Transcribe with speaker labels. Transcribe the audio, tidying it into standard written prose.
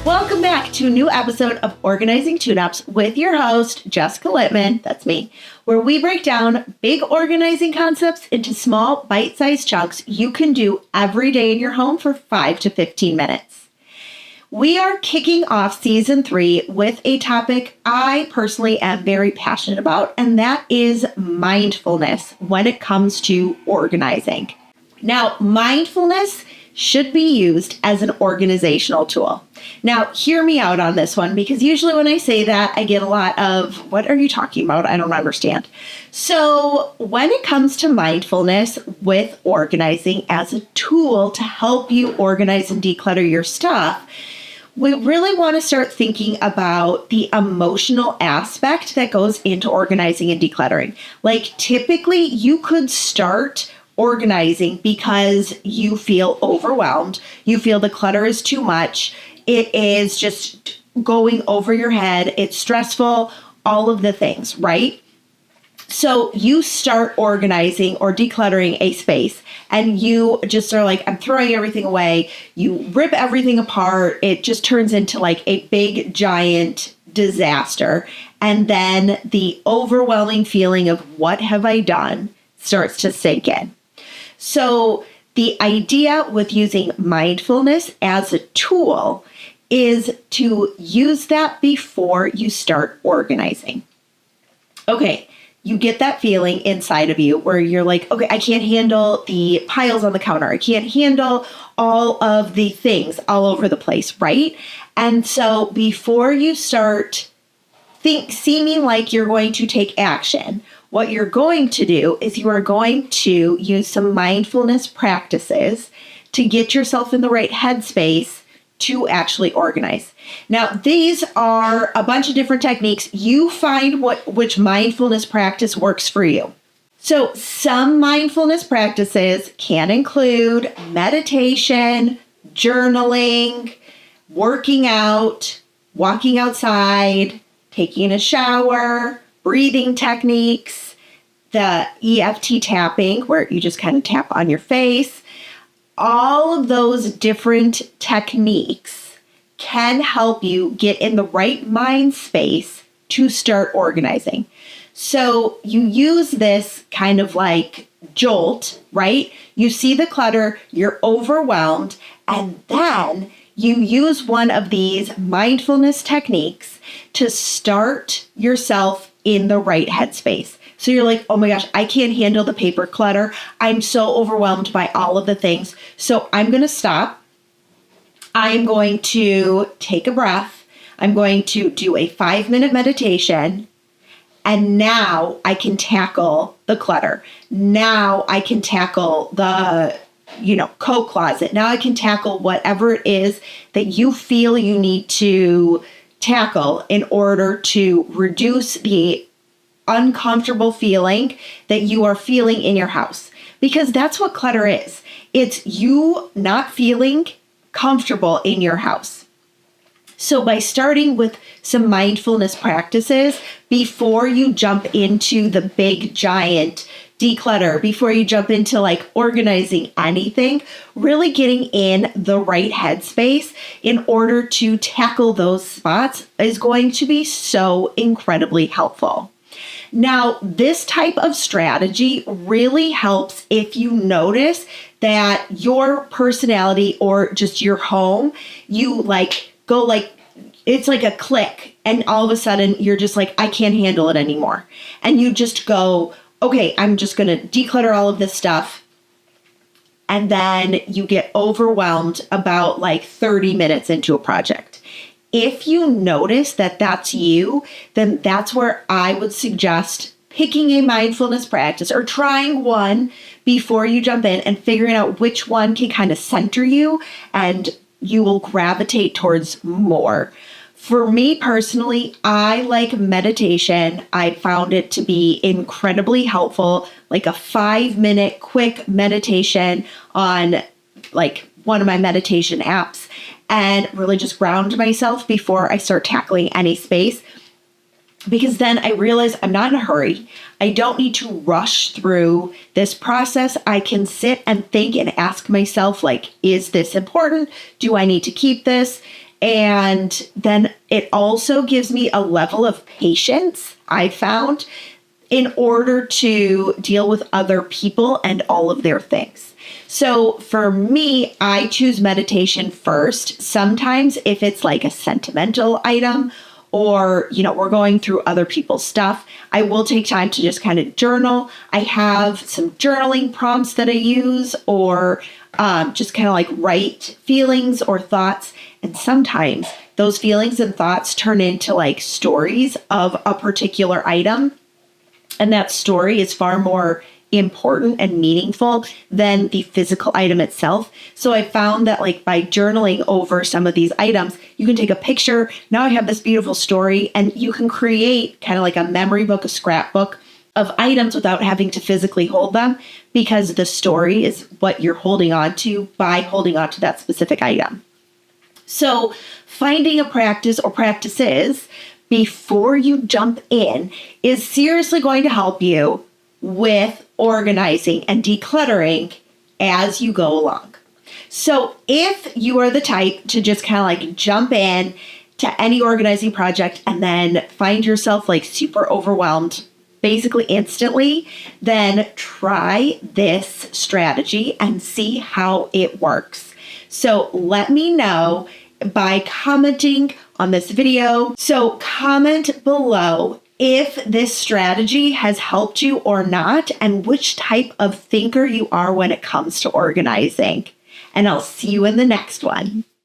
Speaker 1: Welcome back to a new episode of Organizing Tune-Ups with your host, Jessica Littman, that's me, where we break down big organizing concepts into small, bite-sized chunks you can do every day in your home for 5 to 15 minutes. We are kicking off season 3 with a topic I personally am very passionate about, and that is mindfulness when it comes to organizing. Now, mindfulness should be used as an organizational tool. Now, hear me out on this one, because usually when I say that, I get a lot of, what are you talking about? I don't understand. So when it comes to mindfulness with organizing as a tool to help you organize and declutter your stuff, we really want to start thinking about the emotional aspect that goes into organizing and decluttering. Like typically you could start organizing because you feel overwhelmed. You feel the clutter is too much. It is just going over your head. It's stressful, all of the things, right? So you start organizing or decluttering a space and you just are like, I'm throwing everything away. You rip everything apart. It just turns into like a big, giant disaster. And then the overwhelming feeling of what have I done starts to sink in. So the idea with using mindfulness as a tool is to use that before you start organizing. Okay, you get that feeling inside of you where you're like, okay, I can't handle the piles on the counter. I can't handle all of the things all over the place, right? And so before you start seeming like you're going to take action, what you're going to do is you are going to use some mindfulness practices to get yourself in the right headspace to actually organize. Now, these are a bunch of different techniques. You find which mindfulness practice works for you. So some mindfulness practices can include meditation, journaling, working out, walking outside, taking a shower, breathing techniques, the EFT tapping, where you just kind of tap on your face. All of those different techniques can help you get in the right mind space to start organizing. So you use this kind of like jolt, right? You see the clutter, you're overwhelmed, and then you use one of these mindfulness techniques to start yourself in the right headspace. So you're like, oh my gosh, I can't handle the paper clutter. I'm so overwhelmed by all of the things. So I'm going to stop. I'm going to take a breath. I'm going to do a 5-minute meditation. And now I can tackle the clutter. Now I can tackle the coat closet. Now I can tackle whatever it is that you feel you need to tackle in order to reduce the uncomfortable feeling that you are feeling in your house. Because that's what clutter is. It's you not feeling comfortable in your house. So by starting with some mindfulness practices before you jump into the big giant declutter, before you jump into like organizing anything, really getting in the right headspace in order to tackle those spots is going to be so incredibly helpful. Now, this type of strategy really helps if you notice that your personality or just your home, you go like, it's like a click and all of a sudden you're just like, I can't handle it anymore. And you just go, okay, I'm just going to declutter all of this stuff. And then you get overwhelmed about like 30 minutes into a project. If you notice that that's you, then that's where I would suggest picking a mindfulness practice or trying one before you jump in and figuring out which one can kind of center you and you will gravitate towards more. For me personally, I like meditation. I found it to be incredibly helpful, like a 5-minute quick meditation on like one of my meditation apps, and really just ground myself before I start tackling any space. Because then I realize I'm not in a hurry. I don't need to rush through this process. I can sit and think and ask myself, like, is this important? Do I need to keep this? And then it also gives me a level of patience, I found, in order to deal with other people and all of their things. So for me, I choose meditation first. Sometimes if it's like a sentimental item or, we're going through other people's stuff, I will take time to just kind of journal. I have some journaling prompts that I use or just kind of like write feelings or thoughts. And sometimes those feelings and thoughts turn into like stories of a particular item. And that story is far more important and meaningful than the physical item itself. So I found that like by journaling over some of these items, you can take a picture. Now I have this beautiful story, and you can create kind of like a memory book, a scrapbook of items without having to physically hold them, because the story is what you're holding on to by holding on to that specific item. So finding a practice or practices before you jump in is seriously going to help you with organizing and decluttering as you go along. So if you are the type to just kind of like jump in to any organizing project and then find yourself like super overwhelmed basically instantly, then try this strategy and see how it works. So let me know by commenting on this video. So comment below if this strategy has helped you or not, and which type of thinker you are when it comes to organizing. And I'll see you in the next one.